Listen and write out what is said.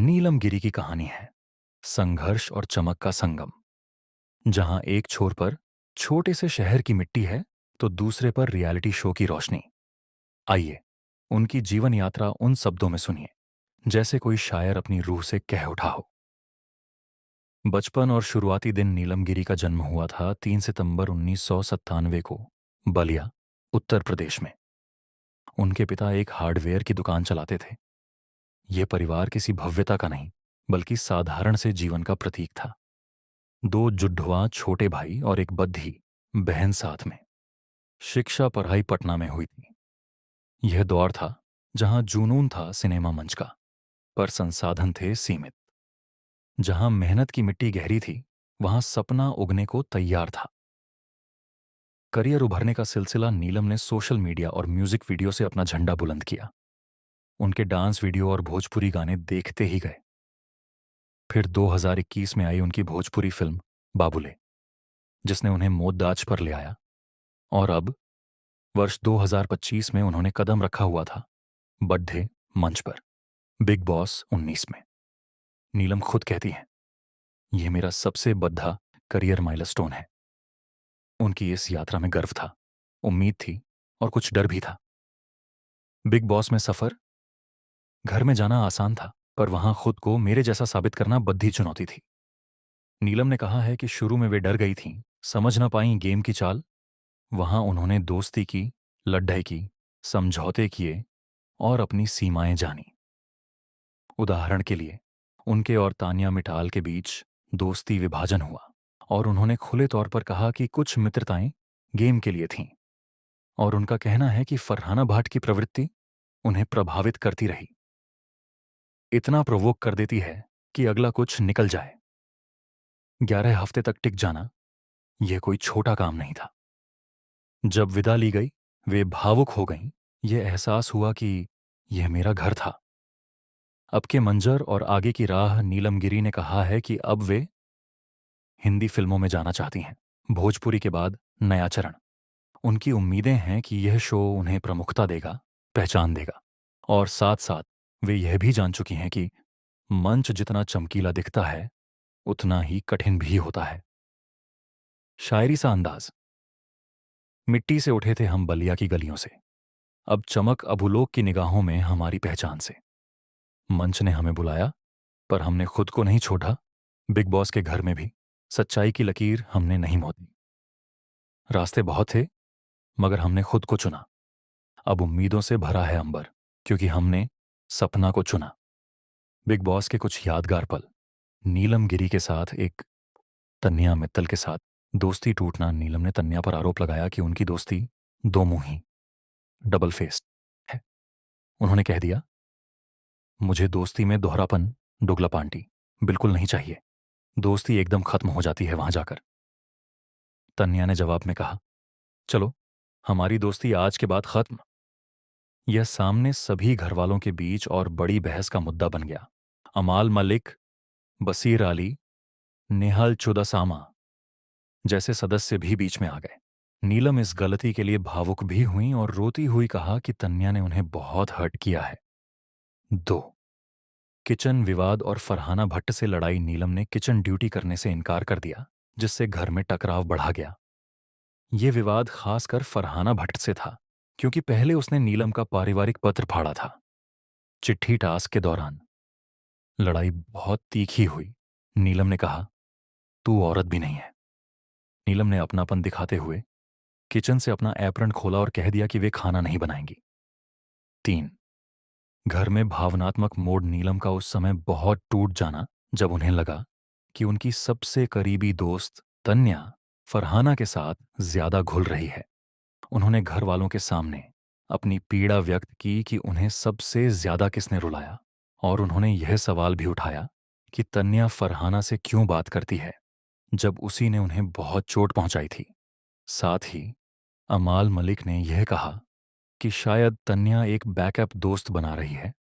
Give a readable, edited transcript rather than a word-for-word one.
नीलम गिरी की कहानी है संघर्ष और चमक का संगम। जहां एक छोर पर छोटे से शहर की मिट्टी है तो दूसरे पर रियलिटी शो की रोशनी। आइए उनकी जीवन यात्रा उन शब्दों में सुनिए जैसे कोई शायर अपनी रूह से कह उठा हो। बचपन और शुरुआती दिन नीलम गिरी का जन्म हुआ था 3 सितंबर 1997 को बलिया, उत्तर प्रदेश में। उनके पिता एक हार्डवेयर की दुकान चलाते थे। यह परिवार किसी भव्यता का नहीं बल्कि साधारण से जीवन का प्रतीक था। दो जुड़वा छोटे भाई और एक बद्धी बहन साथ में। शिक्षा पढ़ाई पटना में हुई थी। यह दौर था जहां जुनून था सिनेमा मंच का, पर संसाधन थे सीमित। जहां मेहनत की मिट्टी गहरी थी वहां सपना उगने को तैयार था। करियर उभरने का सिलसिला नीलम ने सोशल मीडिया और म्यूजिक वीडियो से अपना झंडा बुलंद किया। उनके डांस वीडियो और भोजपुरी गाने देखते ही गए। फिर 2021 में आई उनकी भोजपुरी फिल्म बाबुले, जिसने उन्हें मोहदाज पर ले आया। और अब वर्ष 2025 में उन्होंने कदम रखा हुआ था बड्ढे मंच पर, बिग बॉस 19 में। नीलम खुद कहती हैं, यह मेरा सबसे बद्धा करियर माइलस्टोन है। उनकी इस यात्रा में गर्व था, उम्मीद थी और कुछ डर भी था। बिग बॉस में सफर, घर में जाना आसान था, पर वहां खुद को मेरे जैसा साबित करना बद्धी चुनौती थी। नीलम ने कहा है कि शुरू में वे डर गई थीं, समझ ना पाई गेम की चाल। वहां उन्होंने दोस्ती की, लड़ाई की, समझौते किए और अपनी सीमाएं जानी। उदाहरण के लिए, उनके और तान्या मिटाल के बीच दोस्ती विभाजन हुआ और उन्होंने खुले तौर पर कहा कि कुछ मित्रताएं गेम के लिए थीं। और उनका कहना है कि फरहाना भाट की प्रवृत्ति उन्हें प्रभावित करती रही। इतना प्रोवोक कर देती है कि अगला कुछ निकल जाए। 11 हफ्ते तक टिक जाना यह कोई छोटा काम नहीं था। जब विदा ली गई, वे भावुक हो गईं। यह एहसास हुआ कि यह मेरा घर था। अब के मंजर और आगे की राह, नीलम गिरी ने कहा है कि अब वे हिंदी फिल्मों में जाना चाहती हैं। भोजपुरी के बाद नया चरण। उनकी उम्मीदें हैं कि यह शो उन्हें प्रमुखता देगा, पहचान देगा। और साथ साथ वे यह भी जान चुकी हैं कि मंच जितना चमकीला दिखता है उतना ही कठिन भी होता है। शायरी सा अंदाज। मिट्टी से उठे थे हम बलिया की गलियों से, अब चमक अबुलोक की निगाहों में हमारी पहचान से। मंच ने हमें बुलाया, पर हमने खुद को नहीं छोड़ा। बिग बॉस के घर में भी सच्चाई की लकीर हमने नहीं मोड़ी। रास्ते बहुत थे, मगर हमने खुद को चुना। अब उम्मीदों से भरा है अंबर, क्योंकि हमने सपना को चुना। बिग बॉस के कुछ यादगार पल। नीलम गिरी के साथ एक तन्या मित्तल के साथ दोस्ती टूटना। नीलम ने तन्या पर आरोप लगाया कि उनकी दोस्ती दो मुंही, डबल फेस्ड है। उन्होंने कह दिया, मुझे दोस्ती में दोहरापन, दुगलापांटी बिल्कुल नहीं चाहिए। दोस्ती एकदम खत्म हो जाती है वहां जाकर। तन्या ने जवाब में कहा, चलो हमारी दोस्ती आज के बाद खत्म। यह सामने सभी घरवालों के बीच और बड़ी बहस का मुद्दा बन गया। अमाल मलिक, बसीर अली, नेहाल चुदासामा जैसे सदस्य भी बीच में आ गए। नीलम इस गलती के लिए भावुक भी हुई और रोती हुई कहा कि तन्या ने उन्हें बहुत हर्ट किया है। 2 किचन विवाद और फरहाना भट्ट से लड़ाई। नीलम ने किचन ड्यूटी करने से इनकार कर दिया, जिससे घर में टकराव बढ़ा गया। यह विवाद खासकर फरहाना भट्ट से था, क्योंकि पहले उसने नीलम का पारिवारिक पत्र फाड़ा था। चिट्ठी टास्क के दौरान लड़ाई बहुत तीखी हुई। नीलम ने कहा, तू औरत भी नहीं है। नीलम ने अपनापन दिखाते हुए किचन से अपना एप्रन खोला और कह दिया कि वे खाना नहीं बनाएंगी। 3 घर में भावनात्मक मोड़। नीलम का उस समय बहुत टूट जाना, जब उन्हें लगा कि उनकी सबसे करीबी दोस्त तन्या फरहाना के साथ ज्यादा घुल रही है। उन्होंने घर वालों के सामने अपनी पीड़ा व्यक्त की कि उन्हें सबसे ज्यादा किसने रुलाया। और उन्होंने यह सवाल भी उठाया कि तन्या फरहाना से क्यों बात करती है, जब उसी ने उन्हें बहुत चोट पहुंचाई थी। साथ ही अमाल मलिक ने यह कहा कि शायद तन्या एक बैकअप दोस्त बना रही है,